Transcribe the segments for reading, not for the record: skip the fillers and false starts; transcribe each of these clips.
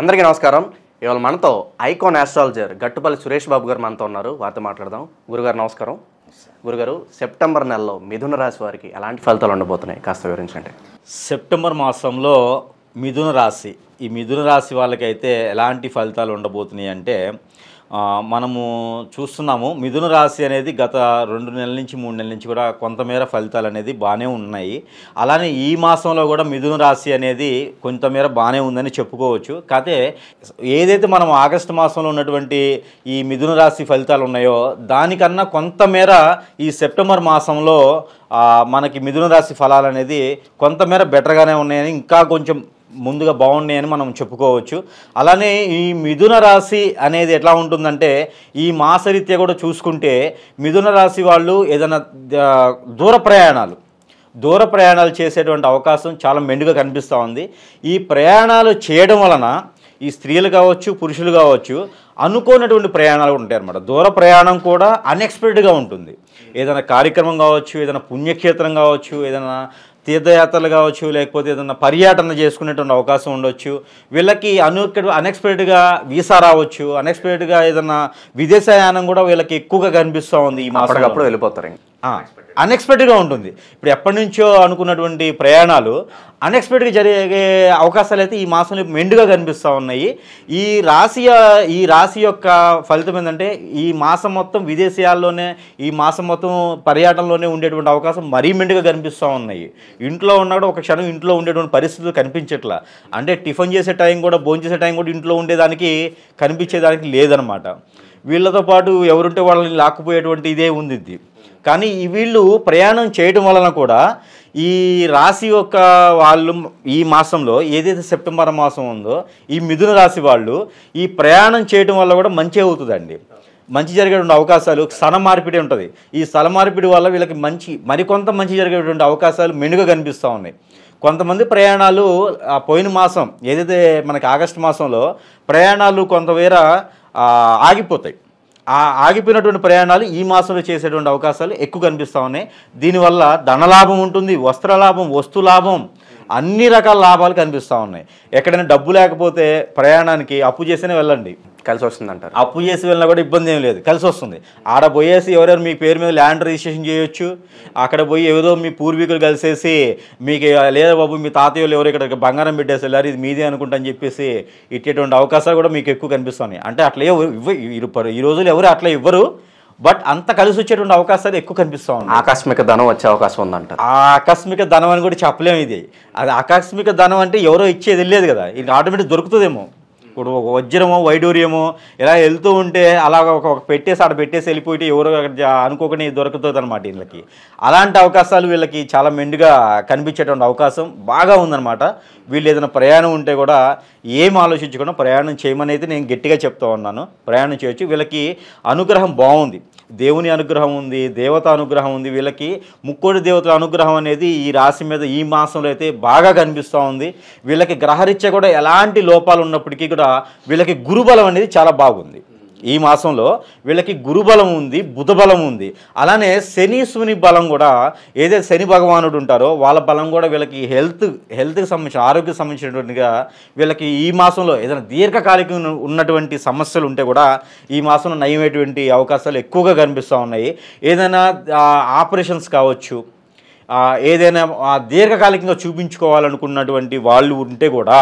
అందరికీ నమస్కారం. ఇవాళ మనతో ఐకాన్ ఆస్ట్రాలజర్ గట్టుపల్లి సురేష్ బాబు గారు మనతో ఉన్నారు. వారితో మాట్లాడదాం. గురుగారు నమస్కారం. గురుగారు, సెప్టెంబర్ నెలలో మిథున రాశి వారికి ఎలాంటి ఫలితాలు ఉండబోతున్నాయి కాస్త వివరించండి. సెప్టెంబర్ మాసంలో మిథున రాశి, ఈ మిథున రాశి వాళ్ళకైతే ఎలాంటి ఫలితాలు ఉండబోతున్నాయి అంటే మనము చూస్తున్నాము. మిథున రాశి అనేది గత 2 నెలల నుంచి 3 నెలల నుంచి కూడా కొంతమేర ఫలితాలు అనేది బాగానే ఉన్నాయి. అలానే ఈ మాసంలో కూడా మిథున రాశి అనేది కొంతమేర బాగానే ఉందని చెప్పుకోవచ్చు. కాకపోతే ఏదైతే మనం ఆగస్టు మాసంలో ఉన్నటువంటి ఈ మిథున రాశి ఫలితాలు ఉన్నాయో దానికన్నా కొంతమేర ఈ సెప్టెంబర్ మాసంలో మనకి మిథున రాశి ఫలాలు అనేది కొంతమేర బెటర్గానే ఉన్నాయని, ఇంకా కొంచెం ముందుగా బాగున్నాయని మనం చెప్పుకోవచ్చు. అలానే ఈ మిథున రాశి అనేది ఎట్లా ఉంటుందంటే ఈ మాసరీత్యా కూడా చూసుకుంటే మిథున రాశి వాళ్ళు ఏదైనా దూర ప్రయాణాలు చేసేటువంటి అవకాశం చాలా మెండుగా కనిపిస్తూ ఉంది. ఈ ప్రయాణాలు చేయడం వలన ఈ స్త్రీలు కావచ్చు, పురుషులు కావచ్చు, అనుకోనటువంటి ప్రయాణాలు ఉంటాయి అన్నమాట. దూర ప్రయాణం కూడా అన్ఎక్స్పెక్టెడ్గా ఉంటుంది. ఏదైనా కార్యక్రమం కావచ్చు, ఏదైనా పుణ్యక్షేత్రం కావచ్చు, ఏదైనా తీర్థయాత్రలు కావచ్చు, లేకపోతే ఏదైనా పర్యటన చేసుకునేటువంటి అవకాశం ఉండొచ్చు. వీళ్ళకి అన్ఎక్స్పెక్టెడ్గా వీసా రావచ్చు, అన్ఎక్స్పెక్టెడ్గా ఏదైనా విదేశయానం కూడా వీళ్ళకి ఎక్కువగా కనిపిస్తూ ఉంది. ఈ మాసప్పుడు వెళ్ళిపోతారు, అన్ఎక్స్పెక్టెడ్గా ఉంటుంది. ఇప్పుడు ఎప్పటి నుంచో అనుకున్నటువంటి ప్రయాణాలు అన్ఎక్స్పెక్టెడ్గా జరిగే అవకాశాలు అయితే ఈ మాసంలో మెండుగా కనిపిస్తూ ఉన్నాయి. ఈ రాశి యొక్క ఫలితం ఏంటంటే ఈ మాసం మొత్తం విదేశీయాల్లోనే, ఈ మాసం మొత్తం పర్యటనలోనే ఉండేటువంటి అవకాశం మరీ మెండుగా కనిపిస్తూ ఉన్నాయి. ఇంట్లో ఉన్నా కూడా ఒక క్షణం ఇంట్లో ఉండేటువంటి పరిస్థితులు కనిపించట్లా. అంటే టిఫిన్ చేసే టైం కూడా, భోజనం చేసే టైం కూడా ఇంట్లో ఉండేదానికి కనిపించేదానికి లేదనమాట. వీళ్ళతో పాటు ఎవరుంటే వాళ్ళని లాక్కుపోయేటువంటి ఇదే ఉంది. కానీ వీళ్ళు ప్రయాణం చేయడం వలన కూడా ఈ రాశి యొక్క వాళ్ళు ఈ మాసంలో ఏదైతే సెప్టెంబర్ మాసం ఉందో ఈ మిథున రాశి వాళ్ళు ఈ ప్రయాణం చేయడం వల్ల కూడా మంచి అవుతుందండి. మంచి జరిగేటువంటి అవకాశాలు, స్థల మార్పిడి ఉంటుంది. ఈ స్థల మార్పిడి వల్ల వీళ్ళకి మరికొంత మంచి జరిగేటువంటి అవకాశాలు మెండుగా కనిపిస్తూ ఉన్నాయి. కొంతమంది ప్రయాణాలు పోయిన మాసం ఏదైతే మనకి ఆగస్టు మాసంలో ప్రయాణాలు కొంతమేర ఆగిపోతాయి. ఆగిపోయినటువంటి ప్రయాణాలు ఈ మాసంలో చేసేటువంటి అవకాశాలు ఎక్కువ కనిపిస్తూ ఉన్నాయి. దీనివల్ల ధనలాభం ఉంటుంది, వస్త్రలాభం, వస్తులాభం, అన్ని రకాల లాభాలు కనిపిస్తూ ఉన్నాయి. ఎక్కడైనా డబ్బు లేకపోతే ప్రయాణానికి అప్పు చేసినే వెళ్ళండి, కలిసి వస్తుంది అంటారు. అప్పు చేసి వెళ్ళినా కూడా ఇబ్బంది ఏం లేదు, కలిసి వస్తుంది. ఆడ పోయేసి ఎవరెవరు మీ పేరు మీద ల్యాండ్ రిజిస్ట్రేషన్ చేయొచ్చు. అక్కడ పోయి ఏదో మీ పూర్వీకులు కలిసేసి మీకు లేదా బాబు మీ తాతయ్యలు ఎవరు ఇక్కడ బంగారం పెట్టేసి వెళ్ళారు, ఇది మీదే అనుకుంటా అని చెప్పేసి ఇచ్చేటువంటి అవకాశాలు కూడా మీకు ఎక్కువ కనిపిస్తున్నాయి. అంటే అట్లా ఈ రోజులు ఎవరు అట్లా ఇవ్వరు, బట్ అంత కలిసి వచ్చేటువంటి అవకాశాలు ఎక్కువ కనిపిస్తూ ఉన్నాయి. ఆకస్మిక ధనం వచ్చే అవకాశం ఉందంట. ఆకస్మిక ధనం అని కూడా చెప్పలేము. అది ఆకస్మిక ధనం అంటే ఎవరో ఇచ్చేది వెళ్ళేది కదా, ఇది ఆటోమేటిక్ దొరుకుతుందేమో. ఇప్పుడు ఒక వజ్రమో వైడూర్యమో ఇలా వెళ్తూ ఉంటే అలా ఒక పెట్టేసి వెళ్ళిపోయి ఎవరో అనుకోకుండా దొరుకుతుంది అనమాట వీళ్ళకి. అలాంటి అవకాశాలు వీళ్ళకి చాలా మెండుగా కనిపించేటువంటి అవకాశం బాగా ఉందన్నమాట. వీళ్ళు ఏదైనా ప్రయాణం ఉంటే కూడా ఏం ఆలోచించకుండా ప్రయాణం చేయమని అయితే నేను గట్టిగా చెప్తా ఉన్నాను. ప్రయాణం చేయొచ్చు. వీళ్ళకి అనుగ్రహం బాగుంది, దేవుని అనుగ్రహం ఉంది, దేవత అనుగ్రహం ఉంది. వీళ్ళకి ముక్కోటి దేవతల అనుగ్రహం అనేది ఈ రాశి మీద ఈ మాసంలో అయితే బాగా కనిపిస్తూ ఉంది. వీళ్ళకి గ్రహరీత్యా కూడా ఎలాంటి లోపాలు ఉన్నప్పటికీ కూడా వీళ్ళకి గురుబలం అనేది చాలా బాగుంది. ఈ మాసంలో వీళ్ళకి గురుబలం ఉంది, బుధబలం ఉంది. అలానే శని బలం కూడా, ఏదైతే శని భగవానుడు ఉంటారో వాళ్ళ బలం కూడా వీళ్ళకి హెల్త్కి సంబంధించిన, ఆరోగ్యకి సంబంధించినటువంటిగా వీళ్ళకి ఈ మాసంలో ఏదైనా దీర్ఘకాలిక ఉన్నటువంటి సమస్యలు ఉంటే కూడా ఈ మాసంలో నయమేటువంటి అవకాశాలు ఎక్కువగా కనిపిస్తూ ఉన్నాయి. ఏదైనా ఆపరేషన్స్ కావచ్చు, ఏదైనా దీర్ఘకాలికంగా చూపించుకోవాలనుకున్నటువంటి వాళ్ళు ఉంటే కూడా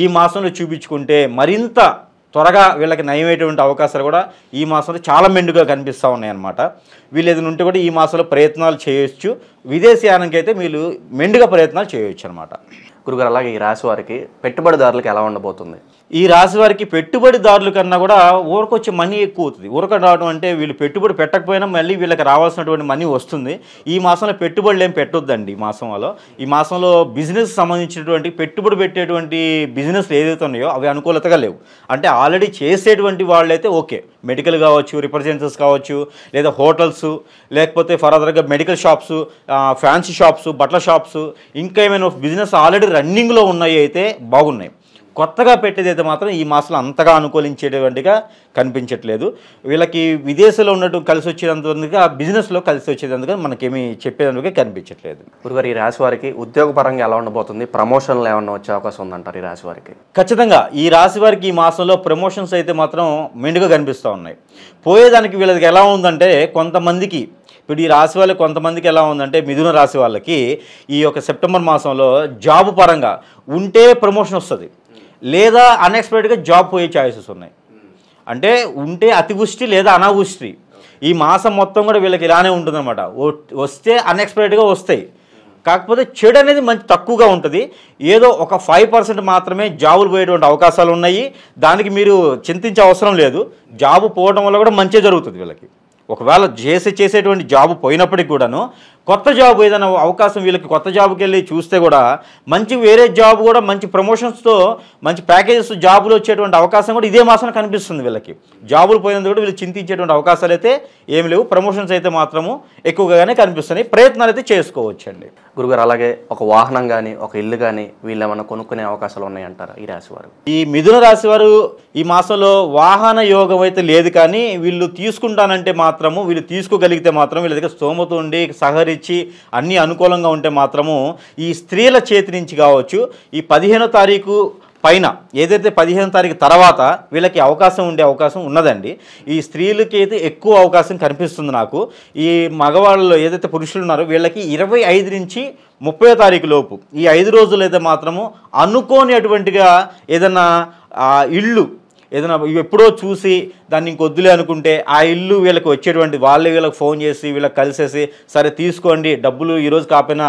ఈ మాసంలో చూపించుకుంటే మరింత త్వరగా వీళ్ళకి నయమేటువంటి అవకాశాలు కూడా ఈ మాసంలో చాలా మెండుగా కనిపిస్తూ ఉన్నాయి అన్నమాట. వీళ్ళు ఏదైనా ఉంటే కూడా ఈ మాసంలో ప్రయత్నాలు చేయొచ్చు. విదేశీయానానికి అయితే వీళ్ళు మెండుగా ప్రయత్నాలు చేయొచ్చు అనమాట. గురుగారు, అలాగే ఈ రాశి వారికి పెట్టుబడిదారులకు ఎలా ఉండబోతుంది? ఈ రాశి వారికి పెట్టుబడిదారుల కన్నా కూడా ఊరకొచ్చే మనీ ఎక్కువ అవుతుంది. ఊరక రావడం అంటే వీళ్ళు పెట్టుబడి పెట్టకపోయినా మళ్ళీ వీళ్ళకి రావాల్సినటువంటి మనీ వస్తుంది. ఈ మాసంలో పెట్టుబడులు ఏం పెట్టొద్దండి. ఈ మాసంలో బిజినెస్ సంబంధించినటువంటి పెట్టుబడి పెట్టేటువంటి బిజినెస్లు ఏదైతే ఉన్నాయో అవి అనుకూలతగా లేవు. అంటే ఆల్రెడీ చేసేటువంటి వాళ్ళైతే ఓకే, మెడికల్ కావచ్చు, రిప్రజెంటేటివ్స్ కావచ్చు, లేదా హోటల్స్, లేకపోతే ఫర్దర్గా మెడికల్ షాప్స్, ఫ్యాన్సీ షాప్స్, బట్టల షాప్స్, ఇంకా ఏమైనా బిజినెస్ ఆల్రెడీ రన్నింగ్లో ఉన్నాయి అయితే బాగున్నాయి. కొత్తగా పెట్టేదైతే మాత్రం ఈ మాసంలో అంతగా అనుకూలించేటువంటిగా కనిపించట్లేదు. వీళ్ళకి విదేశాల్లో ఉన్నట్టు కలిసి వచ్చేందుగా బిజినెస్లో కలిసి వచ్చేందుగా మనకేమీ చెప్పేందుకు కనిపించట్లేదు. గురుగారు, ఈ రాశి వారికి ఉద్యోగపరంగా ఎలా ఉండబోతుంది? ప్రమోషన్లు ఏమన్నా వచ్చే అవకాశం ఉందంటారు ఈ రాశి వారికి? ఖచ్చితంగా ఈ రాశి వారికి ఈ మాసంలో ప్రమోషన్స్ అయితే మాత్రం మెండుగా కనిపిస్తూ ఉన్నాయి. పోయేదానికి వీళ్ళకి ఎలా ఉందంటే, కొంతమందికి ఇప్పుడు ఈ రాశి వాళ్ళకి కొంతమందికి ఎలా ఉందంటే, మిథున రాశి వాళ్ళకి ఈ యొక్క సెప్టెంబర్ మాసంలో జాబ్ పరంగా ఉంటే ప్రమోషన్ వస్తుంది, లేదా అన్ఎక్స్పెక్టెడ్గా జాబ్ పోయే ఛాయిసెస్ ఉన్నాయి. అంటే ఉంటే అతివృష్టి లేదా అనావృష్టి ఈ మాసం మొత్తం కూడా వీళ్ళకి ఇలానే ఉంటుందన్నమాట. వస్తే అన్ఎక్స్పెక్టెడ్గా వస్తాయి, కాకపోతే చెడు అనేది మంచి తక్కువగా ఉంటుంది. ఏదో ఒక 5% మాత్రమే జాబులు పోయేటువంటి అవకాశాలు ఉన్నాయి. దానికి మీరు చింతించే అవసరం లేదు. జాబు పోవడం వల్ల కూడా మంచి జరుగుతుంది వీళ్ళకి. ఒకవేళ చేసేటువంటి జాబు పోయినప్పటికి కూడాను కొత్త జాబ్ ఏదైనా అవకాశం వీళ్ళకి కొత్త జాబ్కి వెళ్ళి చూస్తే కూడా మంచి వేరే జాబ్ కూడా మంచి ప్రమోషన్స్తో మంచి ప్యాకేజెస్ జాబులు వచ్చేటువంటి అవకాశం కూడా ఇదే మాసంలో కనిపిస్తుంది వీళ్ళకి. జాబులు పోయినందుకు కూడా వీళ్ళు చింతించేటువంటి అవకాశాలు అయితే ఏమి లేవు. ప్రమోషన్స్ అయితే మాత్రము ఎక్కువగానే కనిపిస్తున్నాయి. ప్రయత్నాలు అయితే చేసుకోవచ్చండి. గురుగారు, అలాగే ఒక వాహనం కానీ ఒక ఇల్లు కానీ వీళ్ళు ఏమైనా కొనుక్కునే అవకాశాలు ఉన్నాయంటారా ఈ రాశి వారు? ఈ మిథున రాశి వారు ఈ మాసంలో వాహన యోగం అయితే లేదు, కానీ వీళ్ళు తీసుకుంటానంటే మాత్రము వీళ్ళు తీసుకోగలిగితే మాత్రం వీళ్ళ దగ్గర స్తోమత ఉండి సహరించి అన్నీ అనుకూలంగా ఉంటే మాత్రము ఈ స్త్రీల చేతి నుంచి కావచ్చు, ఈ 15వ తారీఖు పైన ఏదైతే 15వ తారీఖు తర్వాత వీళ్ళకి అవకాశం ఉండే అవకాశం ఉన్నదండి. ఈ స్త్రీలకి అయితే ఎక్కువ అవకాశం కనిపిస్తుంది నాకు. ఈ మగవాళ్ళు ఏదైతే పురుషులు ఉన్నారో వీళ్ళకి 25 నుంచి 30వ తారీఖు లోపు ఈ 5 రోజులు అయితే మాత్రము అనుకోనిటువంటిగా ఏదైనా ఇల్లు ఏదైనా ఎప్పుడో చూసి దాన్ని ఇంకొద్దులే అనుకుంటే ఆ ఇల్లు వీళ్ళకి వచ్చేటువంటి వాళ్ళే వీళ్ళకి ఫోన్ చేసి వీళ్ళకి కలిసేసి సరే తీసుకోండి, డబ్బులు ఈరోజు కాకపోయినా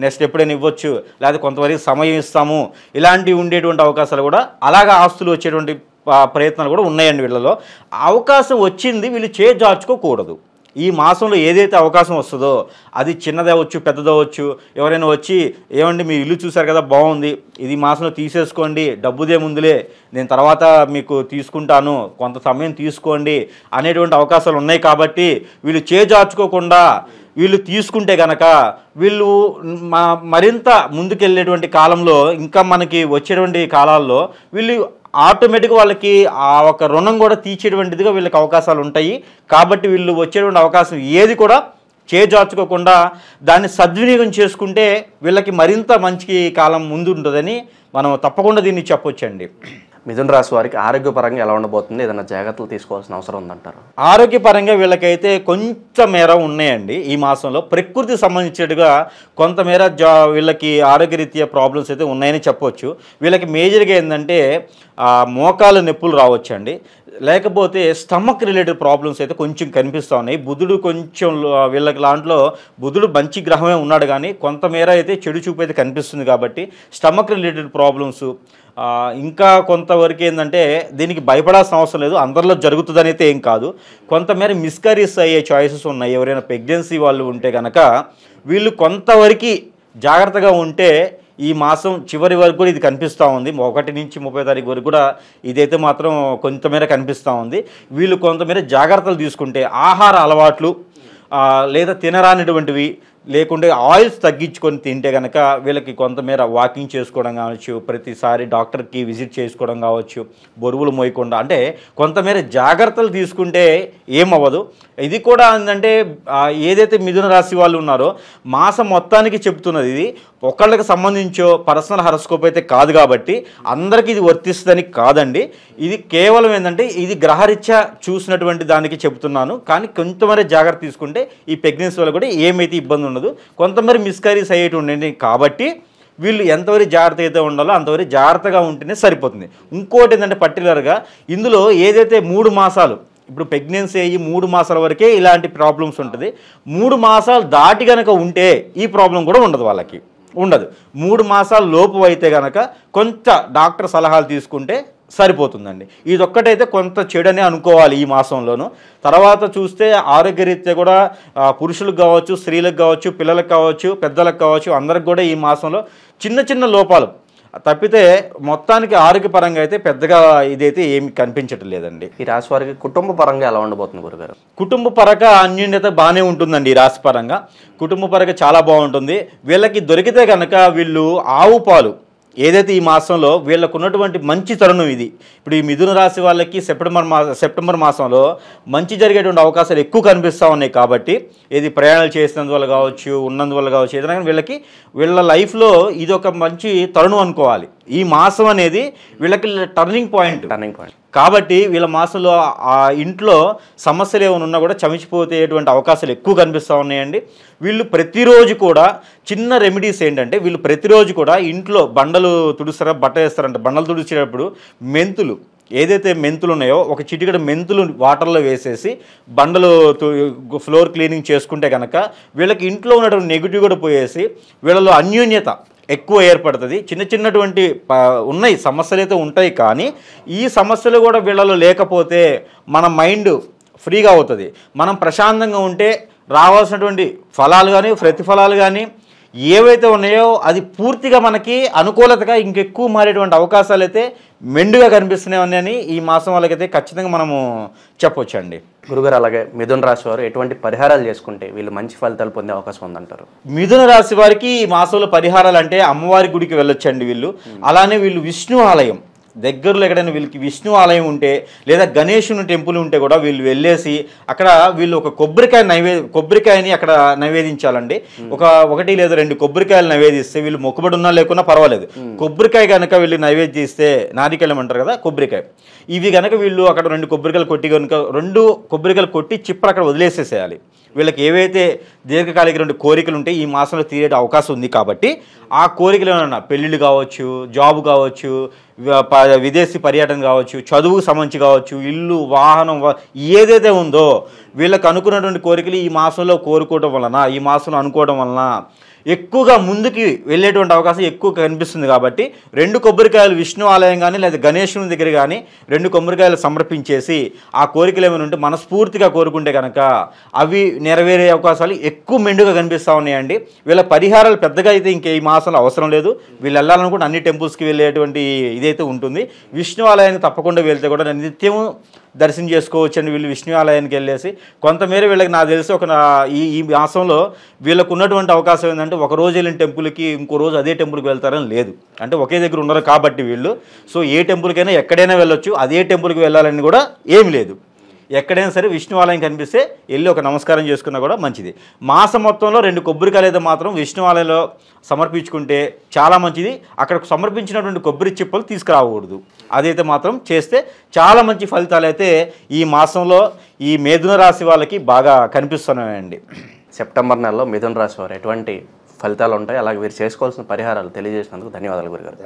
నెక్స్ట్ ఎప్పుడైనా ఇవ్వచ్చు, లేకపోతే కొంతవరకు సమయం ఇస్తాము, ఇలాంటివి ఉండేటువంటి అవకాశాలు కూడా అలాగా ఆస్తులు వచ్చేటువంటి ప్రయత్నాలు కూడా ఉన్నాయండి వీళ్ళలో. అవకాశం వచ్చింది, వీళ్ళు చేజార్చుకోకూడదు. ఈ మాసంలో ఏదైతే అవకాశం వస్తుందో అది చిన్నదవచ్చు పెద్దదవచ్చు, ఎవరైనా వచ్చి ఏమండి మీ ఇల్లు చూశారు కదా బాగుంది, ఇది మాసంలో తీసేసుకోండి, డబ్బుదేముందులే నేను తర్వాత మీకు తీసుకుంటాను, కొంత సమయం తీసుకోండి అనేటువంటి అవకాశాలు ఉన్నాయి. కాబట్టి వీళ్ళు చేజార్చుకోకుండా వీళ్ళు తీసుకుంటే కనుక వీళ్ళు మరింత ముందుకెళ్ళేటువంటి కాలంలో ఇంకా మనకి వచ్చేటువంటి కాలాల్లో వీళ్ళు ఆటోమేటిక్గా వాళ్ళకి ఆ ఒక రుణం కూడా తీర్చేటువంటిదిగా వీళ్ళకి అవకాశాలు ఉంటాయి. కాబట్టి వీళ్ళు వచ్చేటువంటి అవకాశం ఏది కూడా చేజార్చుకోకుండా దాన్ని సద్వినియోగం చేసుకుంటే వీళ్ళకి మరింత మంచి కాలం ముందు ఉంటుందని మనం తప్పకుండా దీన్ని చెప్పొచ్చండి. మిథున రాశి వారికి ఆరోగ్యపరంగా ఎలా ఉండబోతుంది? ఏదైనా జాగ్రత్తలు తీసుకోవాల్సిన అవసరం ఉందంటారు? ఆరోగ్యపరంగా వీళ్ళకైతే కొంతమేర ఉన్నాయండి. ఈ మాసంలో ప్రకృతికి సంబంధించినట్టుగా కొంతమేర వీళ్ళకి ఆరోగ్యరీత్యా ప్రాబ్లమ్స్ అయితే ఉన్నాయని చెప్పవచ్చు. వీళ్ళకి మేజర్గా ఏంటంటే మోకాలు నొప్పులు రావచ్చండి, లేకపోతే స్టమక్ రిలేటెడ్ ప్రాబ్లమ్స్ అయితే కొంచెం కనిపిస్తూ ఉన్నాయి. బుధుడు కొంచెం వీళ్ళకి దాంట్లో బుధుడు మంచి గ్రహమే ఉన్నాడు, కానీ కొంతమేర అయితే చెడు చూపు అయితే కనిపిస్తుంది. కాబట్టి స్టమక్ రిలేటెడ్ ప్రాబ్లమ్స్ ఇంకా కొంతవరకు ఏంటంటే దీనికి భయపడాల్సిన అవసరం లేదు, అందరిలో జరుగుతుందని అయితే ఏం కాదు. కొంతమేర మిస్కరీస్ అయ్యే ఛాయిసెస్ ఉన్నాయి. ఎవరైనా ప్రెగ్నెన్సీ వాళ్ళు ఉంటే కనుక వీళ్ళు కొంతవరకు జాగ్రత్తగా ఉంటే ఈ మాసం చివరి వరకు కూడా ఇది కనిపిస్తూ ఉంది. 1 నుంచి 30వ తారీఖు వరకు కూడా ఇదైతే మాత్రం కొంతమేర కనిపిస్తూ ఉంది. వీళ్ళు కొంతమేర జాగ్రత్తలు తీసుకుంటే ఆహార అలవాట్లు లేదా తినరానిటువంటివి లేకుంటే ఆయిల్స్ తగ్గించుకొని తింటే కనుక వీళ్ళకి కొంతమేర వాకింగ్ చేసుకోవడం కావచ్చు, ప్రతిసారి డాక్టర్కి విజిట్ చేసుకోవడం కావచ్చు, బరువులు మోయకుండా అంటే కొంతమేర జాగ్రత్తలు తీసుకుంటే ఏమవ్వదు. ఇది కూడా ఏంటంటే ఏదైతే మిథున రాశి వాళ్ళు ఉన్నారో మాసం మొత్తానికి చెప్తున్నది, ఇది ఒకళ్ళకి సంబంధించో పర్సనల్ హరస్కోప్ అయితే కాదు కాబట్టి అందరికీ ఇది వర్తిస్తుందని కాదండి. ఇది కేవలం ఏంటంటే ఇది గ్రహరీత్యా చూసినటువంటి దానికి చెబుతున్నాను. కానీ కొంతమేర జాగ్రత్త తీసుకుంటే ఈ ప్రెగ్నెన్సీ వల్ల కూడా ఏమైతే ఇబ్బంది ఉండదు. కొంతమేర మిస్కరీస్ అయ్యేటువంటి కాబట్టి వీళ్ళు ఎంతవరకు జాగ్రత్త అయితే ఉండాలో అంతవరకు జాగ్రత్తగా ఉంటేనే సరిపోతుంది. ఇంకోటి ఏంటంటే పర్టికులర్గా ఇందులో ఏదైతే 3 మాసాలు ఇప్పుడు ప్రెగ్నెన్సీ అయ్యి 3 మాసాల వరకే ఇలాంటి ప్రాబ్లమ్స్ ఉంటుంది. 3 మాసాలు దాటి కనుక ఉంటే ఈ ప్రాబ్లం కూడా ఉండదు, వాళ్ళకి ఉండదు. 3 మాసాల లోపు అయితే కనుక కొంత డాక్టర్ సలహాలు తీసుకుంటే సరిపోతుందండి. ఇదొక్కటైతే కొంత చెడనే అనుకోవాలి ఈ మాసంలోనూ. తర్వాత చూస్తే ఆరోగ్యరీత్యా కూడా పురుషులకు కావచ్చు, స్త్రీలకు కావచ్చు, పిల్లలకు కావచ్చు, పెద్దలకు కావచ్చు, అందరికి కూడా ఈ మాసంలో చిన్న చిన్న లోపాలు తప్పితే మొత్తానికి ఆరోగ్యపరంగా అయితే పెద్దగా ఇదైతే ఏమి కనిపించటం లేదండి. ఈ రాశి వారికి కుటుంబ పరంగా ఎలా ఉండబోతుంది గురుగారు? కుటుంబ పరంగా అన్యోన్యత బాగానే ఉంటుందండి. ఈ రాశి పరంగా కుటుంబ పరంగా చాలా బాగుంటుంది. వీళ్ళకి దొరికితే కనుక వీళ్ళు ఆవు పాలు ఏదైతే ఈ మాసంలో వీళ్ళకు ఉన్నటువంటి మంచి తరుణం ఇది. ఇప్పుడు ఈ మిథున రాశి వాళ్ళకి సెప్టెంబర్ మాసంలో మంచి జరిగేటువంటి అవకాశాలు ఎక్కువ కనిపిస్తూ ఉన్నాయి. కాబట్టి ఇది ప్రయాణాలు చేసినందువల్ల కావచ్చు, ఉన్నందువల్ల కావచ్చు, ఏదైనా కానీ వీళ్ళ లైఫ్లో ఇది ఒక మంచి తరుణం అనుకోవాలి. ఈ మాసం అనేది వీళ్ళకి టర్నింగ్ పాయింట్. కాబట్టి వీళ్ళ మాసంలో ఆ ఇంట్లో సమస్యలు ఏమైనా ఉన్నా కూడా చమిచిపోతేటువంటి అవకాశాలు ఎక్కువ కనిపిస్తూ ఉన్నాయండి. వీళ్ళు ప్రతిరోజు కూడా చిన్న రెమెడీస్ ఏంటంటే, వీళ్ళు ప్రతిరోజు కూడా ఇంట్లో బండలు తుడుస్తారా, బట్ట వేస్తారంట. బండలు తుడిచేటప్పుడు మెంతులు, ఏదైతే మెంతులు ఉన్నాయో ఒక చిటికెడు మెంతులు వాటర్లో వేసేసి బండలు ఫ్లోర్ క్లీనింగ్ చేసుకుంటే కనుక వీళ్ళకి ఇంట్లో ఉన్నటువంటి నెగిటివ్ కూడా పోయేసి వీళ్ళలో అన్యోన్యత ఎక్కువ ఏర్పడుతుంది. చిన్నటువంటి ఉన్నాయి సమస్యలు అయితే ఉంటాయి, కానీ ఈ సమస్యలు కూడా వీళ్ళలో లేకపోతే మన మైండ్ ఫ్రీగా అవుతుంది. మనం ప్రశాంతంగా ఉంటే రావాల్సినటువంటి ఫలాలు కానీ ప్రతిఫలాలు కానీ ఏవైతే ఉన్నాయో అది పూర్తిగా మనకి అనుకూలతగా ఇంకెక్కువ మారేటువంటి అవకాశాలు అయితే మెండుగా కనిపిస్తున్నాయని ఈ మాసం వాళ్ళకైతే ఖచ్చితంగా మనము చెప్పొచ్చండి. గురుగారు, అలాగే మిథున రాశి వారు ఎటువంటి పరిహారాలు చేసుకుంటే వీళ్ళు మంచి ఫలితాలు పొందే అవకాశం ఉందంటారు? మిథున రాశి వారికి ఈ మాసంలో పరిహారాలు అంటే అమ్మవారి గుడికి వెళ్ళొచ్చండి వీళ్ళు. అలానే వీళ్ళు విష్ణు ఆలయం దగ్గరలో ఎక్కడైనా వీళ్ళకి విష్ణు ఆలయం ఉంటే లేదా గణేశుని టెంపుల్ ఉంటే కూడా వీళ్ళు వెళ్ళేసి అక్కడ వీళ్ళు ఒక కొబ్బరికాయని అక్కడ నైవేదించాలండి. ఒకటి లేదా 2 కొబ్బరికాయలు నైవేదిస్తే వీళ్ళు మొక్కుబడి ఉన్నా లేకున్నా పర్వాలేదు. కొబ్బరికాయ కనుక వీళ్ళు నైవేద్యిస్తే, నారికెళ్ళం అంటారు కదా, కొబ్బరికాయ, ఇవి కనుక వీళ్ళు అక్కడ 2 కొబ్బరికాయలు కొట్టి కనుక 2 కొబ్బరికాయలు కొట్టి చిప్పలు అక్కడ వదిలేసేసేయాలి. వీళ్ళకి ఏవైతే దీర్ఘకాలిక కోరికలు ఉంటే ఈ మాసంలో తీరే అవకాశం ఉంది. కాబట్టి ఆ కోరికలు ఏమన్నా పెళ్ళిళ్ళు కావచ్చు, జాబ్ కావచ్చు, విదేశీ పర్యటన కావచ్చు, చదువుకు సంబంధించి కావచ్చు, ఇల్లు, వాహనం, ఏదైతే ఉందో వీళ్ళకి అనుకున్నటువంటి కోరికలు ఈ మాసంలో కోరుకోవడం వలన, ఈ మాసంలో అనుకోవడం వలన ఎక్కువగా ముందుకి వెళ్ళేటువంటి అవకాశం ఎక్కువ కనిపిస్తుంది. కాబట్టి 2 కొబ్బరికాయలు విష్ణు ఆలయం కానీ లేదా గణేశుని దగ్గర కానీ 2 కొబ్బరికాయలు సమర్పించేసి ఆ కోరికలు ఏమైనా ఉంటే మనస్ఫూర్తిగా కోరుకుంటే కనుక అవి నెరవేరే అవకాశాలు ఎక్కువ మెండుగా కనిపిస్తూ ఉన్నాయండి. వీళ్ళ పరిహారాలు పెద్దగా అయితే ఇంకే ఈ మాసంలో అవసరం లేదు. వీళ్ళు వెళ్ళాలనుకుంటే అన్ని టెంపుల్స్కి వెళ్ళేటువంటి ఇదైతే ఉంటుంది. విష్ణు ఆలయానికి తప్పకుండా వెళ్తే కూడా నిత్యము దర్శనం చేసుకోవచ్చండి. వీళ్ళు విష్ణు ఆలయానికి వెళ్ళేసి కొంతమేర వీళ్ళకి నాకు తెలిసి ఈ మాసంలో వీళ్ళకు ఉన్నటువంటి అవకాశం ఏంటంటే, ఒక రోజు వెళ్ళిన టెంపుల్కి ఇంకో రోజు అదే టెంపుల్కి వెళ్తారని లేదు. అంటే ఒకే దగ్గర ఉండరు కాబట్టి వీళ్ళు ఏ టెంపుల్కైనా ఎక్కడైనా వెళ్ళొచ్చు. అదే టెంపుల్కి వెళ్ళాలని కూడా ఏమి లేదు. ఎక్కడైనా సరే విష్ణు ఆలయం కనిపిస్తే వెళ్ళి ఒక నమస్కారం చేసుకున్నా కూడా మంచిది. మాసం మొత్తంలో 2 కొబ్బరికాయలు అయితే మాత్రం విష్ణు ఆలయంలో సమర్పించుకుంటే చాలా మంచిది. అక్కడ సమర్పించినటువంటి కొబ్బరి చిప్పలు తీసుకురాకూడదు. అదైతే మాత్రం చేస్తే చాలా మంచి ఫలితాలు అయితే ఈ మాసంలో ఈ మిథున రాశి వాళ్ళకి బాగా కనిపిస్తున్నాయండి. సెప్టెంబర్ నెలలో మిథున రాశి వారు ఎటువంటి ఫలితాలు ఉంటాయి, అలాగే వీరు చేసుకోవాల్సిన పరిహారాలు తెలియజేసినందుకు ధన్యవాదాలు గురుగారు.